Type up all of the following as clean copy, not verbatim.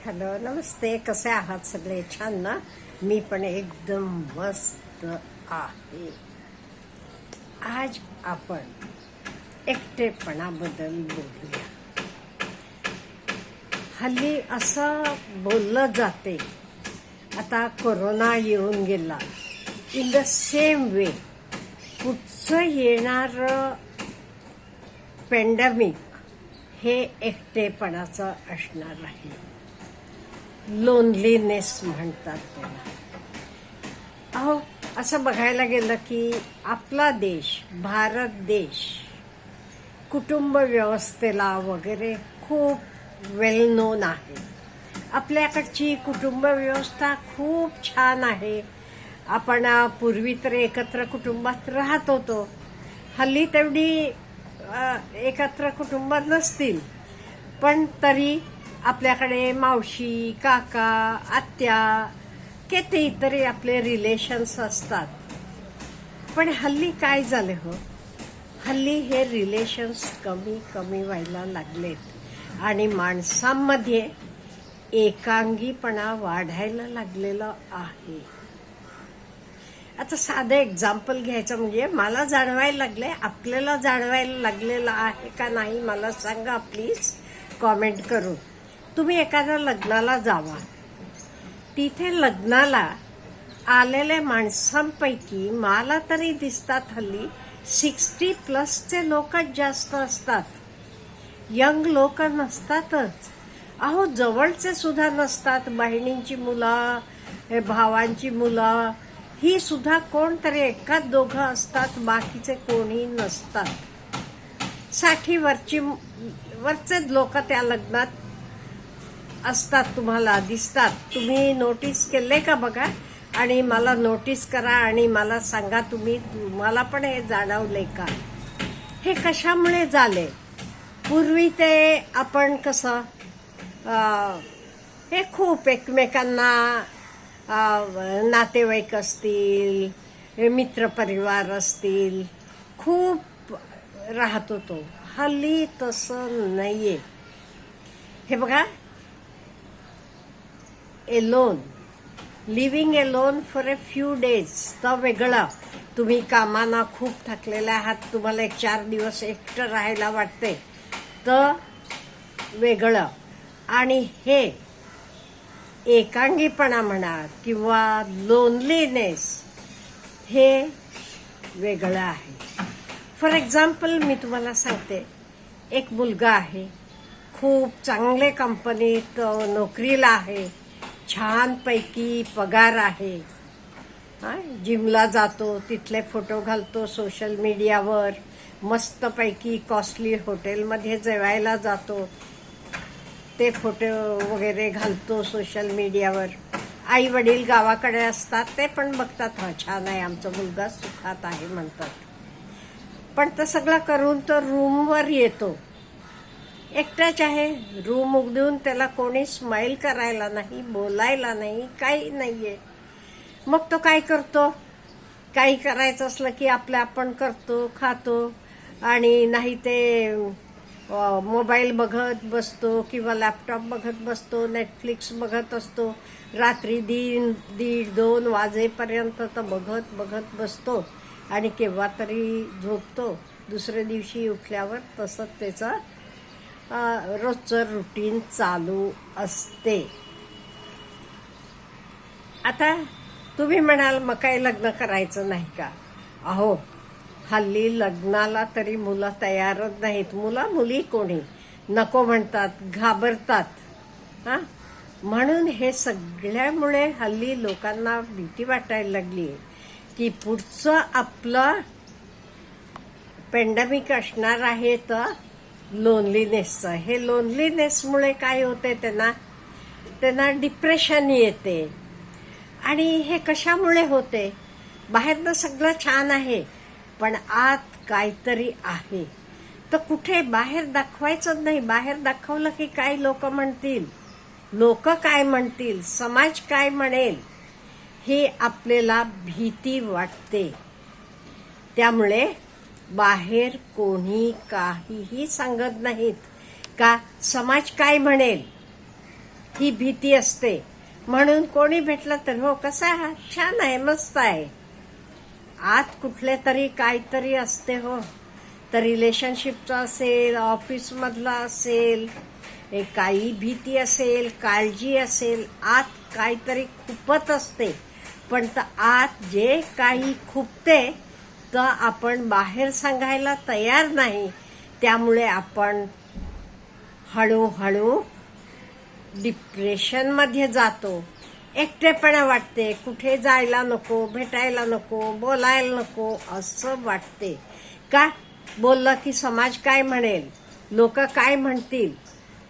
Hello, नमस्ते. कसे आहात सगळे? छान ना? मी पण एकदम मस्त आहे. आज आपण एकटेपणाबद्दल बोलूया. हल्ली असं बोललं जाते, आता कोरोना येऊन गेला, इन द सेम वे पुढचं येणारं पॅन्डेमिक हे एकटेपणाचं असणार आहे. लोनलीनेस म्हणतात त्याला. अहो, असं बघायला गेलं की आपला देश, भारत देश, कुटुंब व्यवस्थेला वगैरे खूप वेल नोन आहे. आपल्याकडची कुटुंब व्यवस्था खूप छान आहे. आपण पूर्वी तर एकत्र कुटुंबात राहत होतो. हल्ली तेवढी एकत्र कुटुंबात नसतील, पण तरी आपल्याकडे मावशी, काका, आत्या, कितीतरी आपले रिलेशन्स असतात. पण हल्ली काय झाले हो, हल्ली हे रिलेशन्स कमी कमी व्हायला लागलेत आणि माणसांमध्ये एकांगीपणा वाढायला लागलेला आहे. आता साधं एक्झाम्पल घ्यायचं म्हणजे मला जाणवायला लागले, आपल्याला जाणवायला लागलेलं आहे का नाही मला सांगा प्लीज कॉमेंट करून. तुम्ही एखाद्या लग्नाला जावा, तिथे लग्नाला आलेल्या माणसांपैकी मला तरी दिसतात हल्ली 60+ लोकच जास्त असतात. यंग लोक नसतातच. अहो, जवळचे सुद्धा नसतात. बहिणींची मुलं, भावांची मुलं, ही सुद्धा कोणतरी एकाच दोघं असतात, बाकीचे कोणी नसतात. 60 वरचे लोक त्या लग्नात असतात, तुम्हाला दिसतात. तुम्ही नोटीस केले का बघा आणि मला नोटीस करा आणि मला सांगा तुम्हाला पण हे जाणवले का? हे कशामुळे झाले? पूर्वी ते आपण कसं हे खूप एकमेकांना नातेवाईक असतील, मित्रपरिवार असतील, खूप राहत होतो. हल्ली तसं नाहीये. हे बघा, alone, living alone for a few days तर वेगळं. तुम्ही कामाना खूप थकलेले आहात, तुम्हाला 4 दिवस एकटं राहायला वाटते तर वेगळं. आणि हे एकांगीपणा म्हणा किंवा लोनलीनेस हे वेगळं आहे. फॉर एक्झाम्पल मी तुम्हाला सांगते, एक मुलगा आहे, खूप चांगले कंपनीत नोकरीला आहे, छानपैकी पगार आहे, जिमला जातो, तिथले फोटो घालतो सोशल मीडियावर, मस्तपैकी कॉस्टली हॉटेलमध्ये जेवायला जातो, ते फोटो वगैरे घालतो सोशल मीडियावर. आई वडील गावाकडे असतात, ते पण बघतात, हा छान आहे आमचा मुलगा, सुखात आहे म्हणतात. पण ते सगळं करून तो रूमवर येतो, एकटाच आहे. रूम उघडून त्याला कोणी स्माइल करायला नाही, बोलायला नाही, काही नाहीये. मग तो काय करतो? काही करायचं असलं की आपलं आपण करतो, खातो, आणि नाही ते मोबाईल बघत बसतो किंवा लॅपटॉप बघत बसतो, नेटफ्लिक्स बघत असतो. रात्री 1:30-2 वाजेपर्यंत तर बघत बघत बसतो आणि केव्हा तरी झोपतो. दुसऱ्या दिवशी उठल्यावर तसंच त्याचं रोजचं रुटीन चालू असते. आता तुम्ही म्हणाल मग काही लग्न करायचं नाही का? अहो, हल्ली लग्नाला तरी मुलं तयारच नाहीत. मुली कोणी नको म्हणतात, घाबरतात. म्हणून हे सगळ्यामुळे हल्ली लोकांना भीती वाटायला लागली की पुढचं आपलं पॅन्डेमिक असणार आहे तर लोनलीनेसचं. हे लोनलीनेसमुळे काय होते, त्यांना डिप्रेशन येते. आणि हे कशामुळे होते? बाहेरनं सगळं छान आहे, पण आत काहीतरी आहे. तर कुठे बाहेर दाखवायचं नाही. बाहेर दाखवलं की काय लोक म्हणतील, लोक काय म्हणतील, समाज काय म्हणेल, हे आपल्याला भीती वाटते. त्यामुळे बाहेर कोणी काहीही सांगत नाहीत का समाज काय म्हणेल. ही भीती असते. म्हणून कोणी भेटलं तर हो कसा आहे, छान आहे, मस्त आहे. आत कुठले तरी काहीतरी असते हो. तर रिलेशनशिपचं असेल, ऑफिस मधला असेल, काही भीती असेल, काळजी असेल, आत काहीतरी खुपत असते. पण आत जे काही खुपते तर आपण बाहेर सांगायला तयार नाही. त्यामुळे आपण हळूहळू डिप्रेशनमध्ये जातो. एकटेपणा वाटते, कुठे जायला नको, भेटायला नको, बोलायला नको असं वाटते. का बोललं की समाज काय म्हणेल, लोक काय म्हणतील.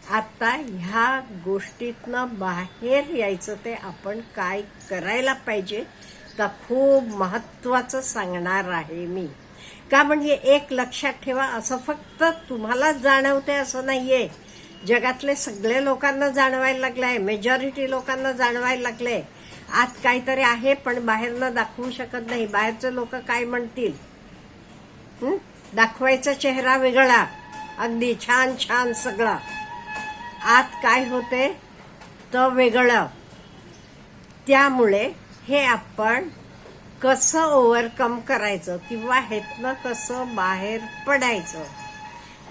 आता ह्या गोष्टीतनं बाहेर यायचं ते आपण काय करायला पाहिजे तर खूप महत्वाचं सांगणार आहे मी. का म्हणजे एक लक्षात ठेवा, असं फक्त तुम्हालाच जाणवते असं नाहीये. जगातले सगळे लोकांना जाणवायला लागलंय, मेजॉरिटी लोकांना जाणवायला लागले. आत काहीतरी आहे पण बाहेरनं दाखवू शकत नाही. बाहेरचे लोक काय म्हणतील, दाखवायचा चेहरा वेगळा, अगदी छान छान सगळं, आत काय होते तर वेगळं. त्यामुळे हे आपण कसं ओव्हरकम करायचं किंवा ह्यातनं कसं बाहेर पडायचं.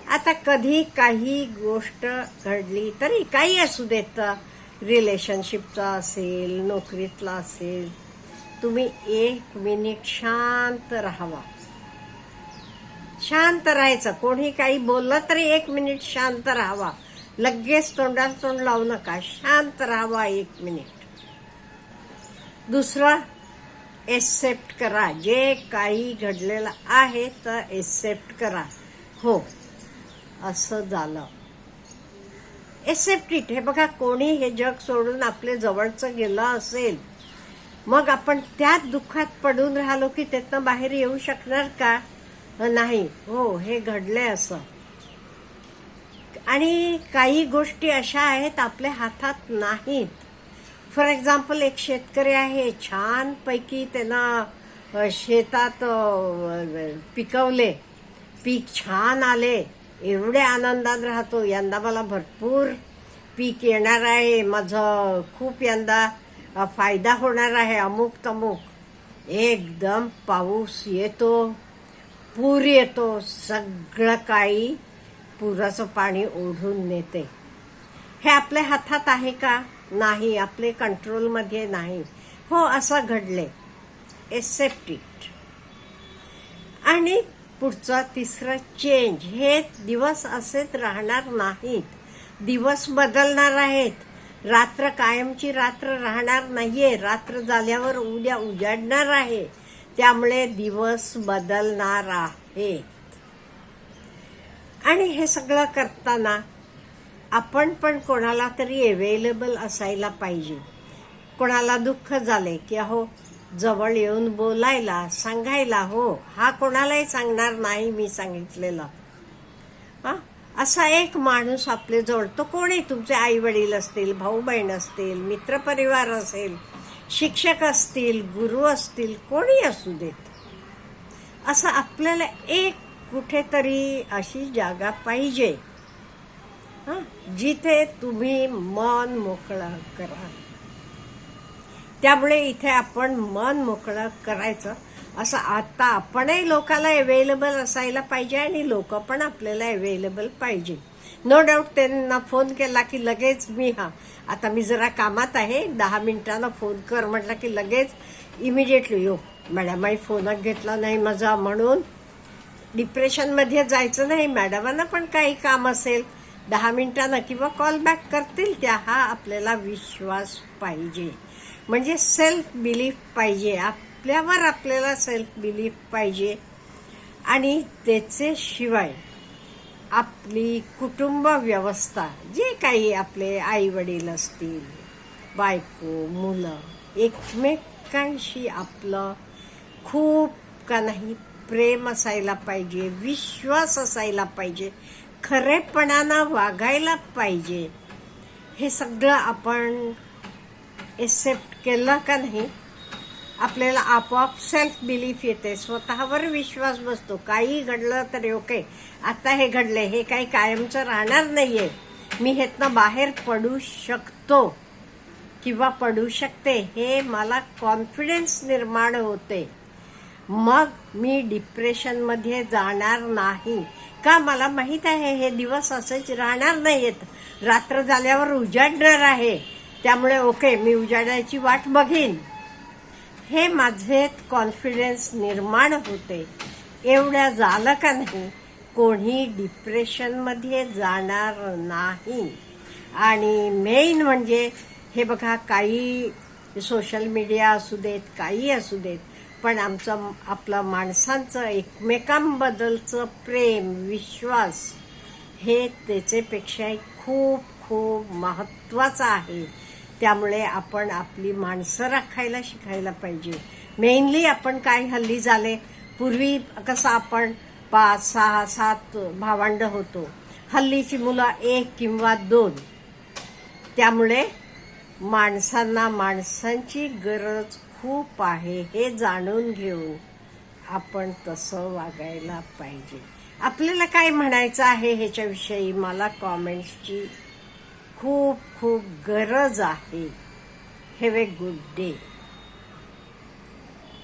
आता कधी काही गोष्ट घडली तरी काही असू देत, रिलेशनशिपचा असेल, नोकरीतला असेल, तुम्ही 1 मिनिट शांत राहावा. शांत राहायचं. कोणी काही बोललं तरी 1 मिनिट शांत राहावा. लगेच तोंडाला तोंड लावू नका, शांत राहावा 1 मिनिट. दुसरं, एक्सेप्ट करा. जे काही घडलेलं आहे तर एक्सेप्ट करा. हो असं झालं, एक्सेप्ट इट. हे बघा, कोणी हे जग सोडून आपले जवळचं गेलं असेल, मग आपण त्याच दुःखात पडून राहिलो की त्यातनं बाहेर येऊ शकणार का? नाही. हो, हे घडलंय असं. आणि काही गोष्टी अशा आहेत आपल्या हातात नाहीत. फॉर एक्झाम्पल, एक शेतकरी आहे, छान पैकी त्यानं शेतात पिकवले, पीक छान आले, एवढे आनंदात राहतो. यंदा मला भरपूर पीक येणार आहे, माझं खूप यंदा फायदा होणार आहे, अमुक तमुक. एकदम पाऊस येतो, पूर येतो, सगळं काही पुराचं पाणी ओढून नेते. हे आपल्या हातात आहे का? नाही, आपले कंट्रोलमध्ये नाही. हो, असं घडले, एक्सेप्ट इट. आणि पुढचा तिसरा, चेंज. हे दिवस असेच राहणार नाहीत, दिवस बदलणार आहेत. रात्र कायमची रात्र राहणार नाहीये, रात्र झाल्यावर उद्या उजाडणार आहे. त्यामुळे दिवस बदलणार आहेत. आणि हे सगळं करताना आपण पण कोणाला तरी अवेलेबल असायला पाहिजे. कोणाला दुःख झाले की अहो जवळ येऊन बोलायला, सांगायला. हो, हा कोणालाही सांगणार नाही मी सांगितलेलं. असा एक माणूस आपले जवळ, तो कोणी, तुमचे आई वडील असतील, भाऊ बहीण असतील, मित्रपरिवार असेल, शिक्षक असतील, गुरु असतील, कोणी असू देत, असं आपल्याला एक कुठेतरी अशी जागा पाहिजे जिथे तुम्ही मन मोकळं करा. त्यामुळे इथे आपण मन मोकळं करायचं. असं आता आपणही लोकांना अवेलेबल असायला पाहिजे आणि लोक पण आपल्याला अवेलेबल पाहिजे. नो डाऊट, त्यांना फोन केला की लगेच आता मी जरा कामात आहे, 10 मिनिटांना फोन कर म्हटलं की लगेच इमिडिएटली यो मॅडमही फोनच घेतला नाही माझा, म्हणून डिप्रेशनमध्ये जायचं नाही. मॅडमांना पण काही काम असेल 10 मिनिटांना किंवा कॉल बॅक करतील त्या. हा आपल्याला विश्वास पाहिजे, म्हणजे सेल्फ बिलीफ पाहिजे आपल्यावर, आपल्याला सेल्फ बिलीफ पाहिजे. आणि त्याचे शिवाय आपली कुटुंब व्यवस्था, जे काही आपले आई वडील असतील, बायको, मुलं, एकमेकांशी आपलं खूप का नाही प्रेम असायला पाहिजे, विश्वास असायला पाहिजे, खरेपणानं वागायला पाहिजे. हे सगळं आपण एक्सेप्ट केलं का नाही, आपल्याला आपोआप सेल्फ बिलीफ येते, स्वतःवर विश्वास बसतो. काही घडलं तरी ओके, आता हे घडले, हे काही कायमचं राहणार नाहीये, मी ह्यातनं बाहेर पडू शकतो किंवा पडू शकते, हे मला कॉन्फिडन्स निर्माण होते. मग मी डिप्रेशनमध्ये जाणार नाही. का? मला माहित आहे हे दिवस असेच राहणार नाहीत, रात्र झाल्यावर उजाडणार आहे. त्यामुळे ओके, मी उजाडायची वाट बघीन. हे माझे कॉन्फिडन्स निर्माण होते. एवढ्या झालं का नाही, कोणी डिप्रेशनमध्ये जाणार नाही. आणि मेन म्हणजे हे बघा, काही सोशल मीडिया असू देत, काही असू देत, पण आपलं माणसांचं एकमेकांबद्दलचं प्रेम, विश्वास हे त्याच्यापेक्षा खूप खूप महत्त्वाचं आहे. त्यामुळे आपण आपली माणसं राखायला शिकायला पाहिजे. मेनली आपण काय हल्ली झाले, पूर्वी कसं आपण 5, 6, 7 भावंड होतो. हल्लीची मुलं 1 किंवा 2. त्यामुळे माणसांना माणसांची गरज खूप आहे हे जाणून घेऊन आपण तसं वागायला पाहिजे. आपल्याला काय म्हणायचं आहे ह्याच्याविषयी मला कॉमेंट्सची खूप खूप गरज आहे. Have a good day.